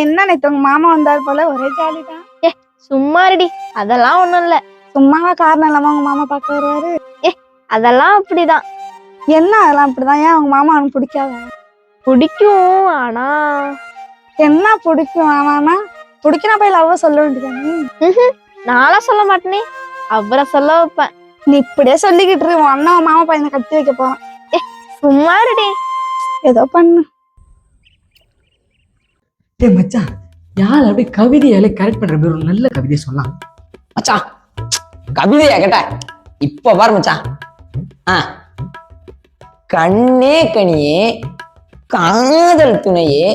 என்ன நேத்து உங்க மாமா வந்தாரு போல, ஒரே ஜாலி தான். சும்மா ரெடி, அதெல்லாம் ஒண்ணும் இல்ல. சும்மாவா காரணம் இல்லாம உங்க மாமா பார்க்க வருவாரு? அதெல்லாம் அப்படிதான். என்ன அதெல்லாம் அப்படிதான்? ஏன் உங்க மாமா அவனுக்கு பிடிக்காத? பிடிக்கும், ஆனா என்ன பிடிக்கும்? ஆனா பிடிக்கணும் போய் லவ் சொல்ல வேண்டியதானே. நானா சொல்ல மாட்டேனே, அப்புறம் சொல்ல வைப்பேன். நீ இப்படியே சொல்லிக்கிட்டு இரு, உன் அண்ணன் மாமா பையனை கட்டி வைக்க போறான். சும்மா ரெடி, ஏதோ பண்ணு. மச்சான், யார் அப்படியே கவிதையாலே கரெக்ட் பண்ற மாதிரி ஒரு நல்ல கவிதையை சொல்லலாம் மச்சான். கவிதையா கேட்ட இப்ப பாரு மச்சான். கண்ணே கனியே காதல் துணையே,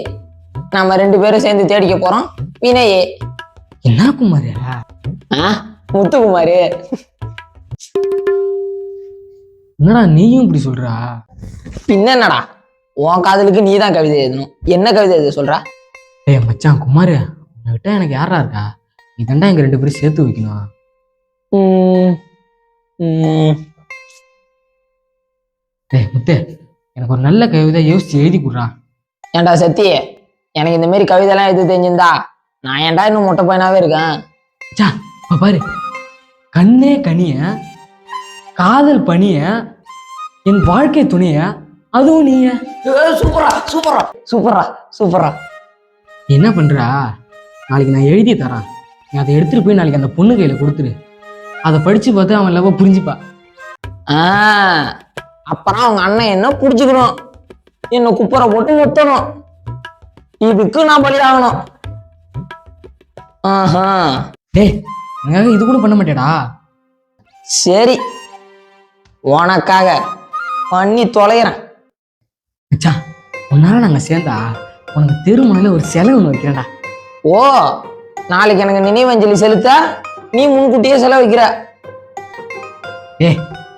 நம்ம 2 பேரும் சேர்ந்து தேடிக்க போறோம் வினையே. என்ன குமாரு? முத்துக்குமாரு. என்னடா நீயும் இப்படி சொல்றா? பின்ன என்னடா, உன் காதலுக்கு நீ தான் கவிதை எழுதணும். என்ன கவிதை எழுத சொல்றா? மச்சான் குமாரு, உன்கிட்ட எனக்கு யாரா இருக்கா? நீ தாண்டா எங்க 2 பேரும் சேர்த்து வைக்கணும். முத்து, எனக்கு ஒரு நல்ல கவிதை யோசிச்சு எழுதி கொடுறா. ஏன்டா சத்தி, எனக்கு இந்த மாதிரி கவிதை எல்லாம் எழுதி தெரிஞ்சிருந்தா நான் ஏன்டா இன்னும் மொட்டை பையனாவே இருக்கேன். பாரு, கண்ணே கனிய காதல் பணிய என் வாழ்க்கை துணைய அதுவும் நீய. சூப்பரா சூப்பரா சூப்பரா சூப்பரா. என்ன பண்றா? நாளைக்கு நான் எழுதி தரேன், நீ அதை எடுத்துட்டு போய் நாளைக்கு அந்த பொண்ணு கையில கொடுத்துரு. அதை படிச்சு பார்த்து அவன் லவ் புரிஞ்சுப்பா. அப்புறம் அவங்க அண்ணன் என்ன புடிச்சுக்கணும், என்ன குப்பரை போட்டு முத்தணும். இதுக்கு நான் பலியாகணும். எனக்காக இது கூட பண்ண மாட்டேடா? சரி, உனக்காக பண்ணி தொலைகிறேன். உன்னால நாங்க சேர்ந்தா உனக்கு திருமணில ஒரு செலவு ஒன்று வைக்கிறேன்டா. ஓ, நாளைக்கு எனக்கு நினைவஞ்சலி செலுத்த நீ முன்கூட்டியே செலவு வைக்கிற.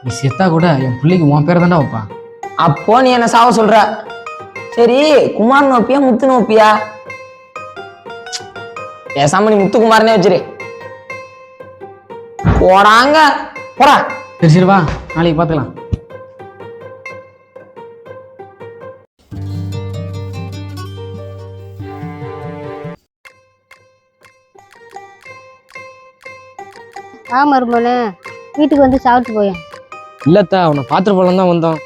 நீ செத்தா கூட என் பிள்ளைக்கு உன் பேரை தாண்டா வைப்பான். அப்போ நீ என்ன சாவ சொல்ற? சரி, குமார் நோப்பியா முத்து நோப்பியா? பேசாம நீ முத்துக்குமாரனே வச்சிரு. போடாங்க போடா. சரி வா, நாளைக்கு பார்த்துக்கலாம். மருமனே, வீட்டுக்கு வந்து சாப்பிட்டு போயேன். இல்லத்தா, அவனை பாத்திர போலாம் தான் வந்தோம்.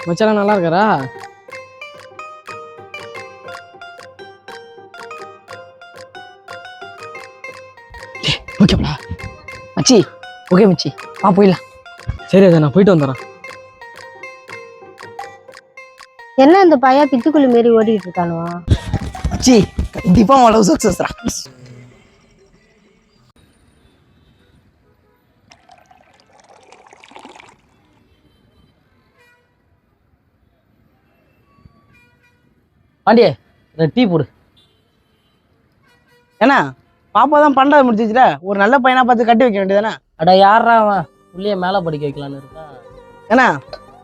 மச்சான் நல்லா இருக்காரா? ஓகேப்பா மச்சி. ஓகே மச்சி, வா போயிடலாம். சரி அதை நான் போயிட்டு வந்துடுறேன். என்ன இந்த பையன் பித்துக்குள்ளி மாரி ஓடிட்டு இருக்கானுவா? மச்சி, கண்டிப்பா அவ்வளவு சக்சஸ்ரா. பாண்டியே, டீ போடு. ஏன்னா பாப்பா தான் பண்டாவது முடிச்சிச்சுல, ஒரு நல்ல பையனா பார்த்து கட்டி வைக்க வேண்டியதானே. அட யாரா அவன் புள்ளைய மேல படிக்க வைக்கலான்னு இருக்கான். ஏன்னா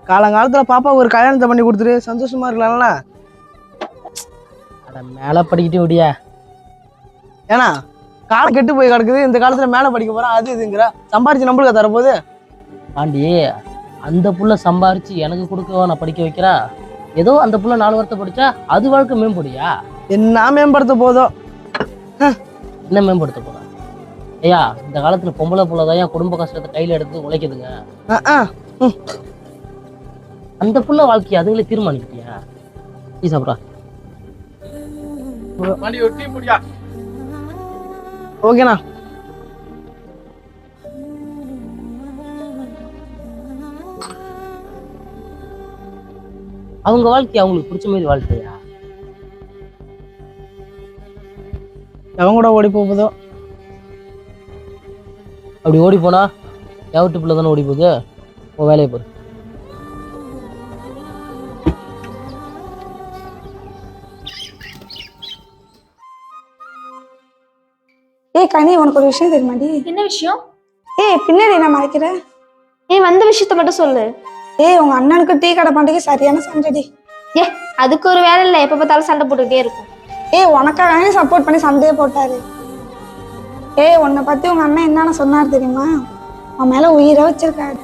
காலங்காலத்துல பாப்பா ஒரு கல்யாணத்தை பண்ணி கொடுத்துரு, சந்தோஷமா இருக்கலாம்ல. அட மேல படிக்கிட்டு விடியா. ஏன்னா காலம் கெட்டு போய் கிடக்குது, இந்த காலத்துல மேல படிக்க போறான் அது இதுங்கிற சம்பாரிச்சு நம்மளுக்கு தரப்போகுது. பாண்டி, அந்த புள்ள சம்பாரிச்சு எனக்கு கொடுக்கவா நான் படிக்க வைக்கிறேன்? ஏதோ அந்த புள்ள 4 வருஷத்தை படிச்சா அது வாழ்க்கை மேம்படுயா? என்ன மேம்படுத்த போதும்? என்ன மேம்படுத்த போறா? ஐயா, இந்த காலத்துல பொம்பளை புள்ளதான் என் குடும்ப கஷ்டத்தை கையில எடுத்து உழைக்குதுங்க. அந்த புள்ள வாழ்க்கையை அதுங்களே தீர்மானிக்கிட்டியா? டீ சாப்பிடா. ஓகேண்ணா. அவங்க வாழ்க்கை அவங்களுக்கு பிடிச்ச மாதிரி வாழ்க்கையா? எவன் கூட ஓடி போகுதோ? அப்படி ஓடி போனா எவட்டு பிள்ளை தானே ஓடி போகுது. உன் வேலையை போரு. கனி, உனக்கு ஒரு விஷயம் தெரியுமாடி? என்ன விஷயம்? பின்னாடி என்ன மறைக்கிற? வந்த விஷயத்த மட்டும் சொல்லு. உங்க அண்ணனுக்கு டீ கடை பண்டிகை சரியான சண்டைடி. அதுக்கு ஒரு வேலை இல்ல, எப்ப பார்த்தாலும் சண்டை போட்டுக்கிட்டே இருக்கும். உனக்காக சப்போர்ட் பண்ணி சண்டையே போட்டாரு. ஏய், உன்னை பத்தி உங்க அண்ணன் என்னன்னு சொன்னார் தெரியுமா? உன் மேல உயிரை வச்சிருக்காரு.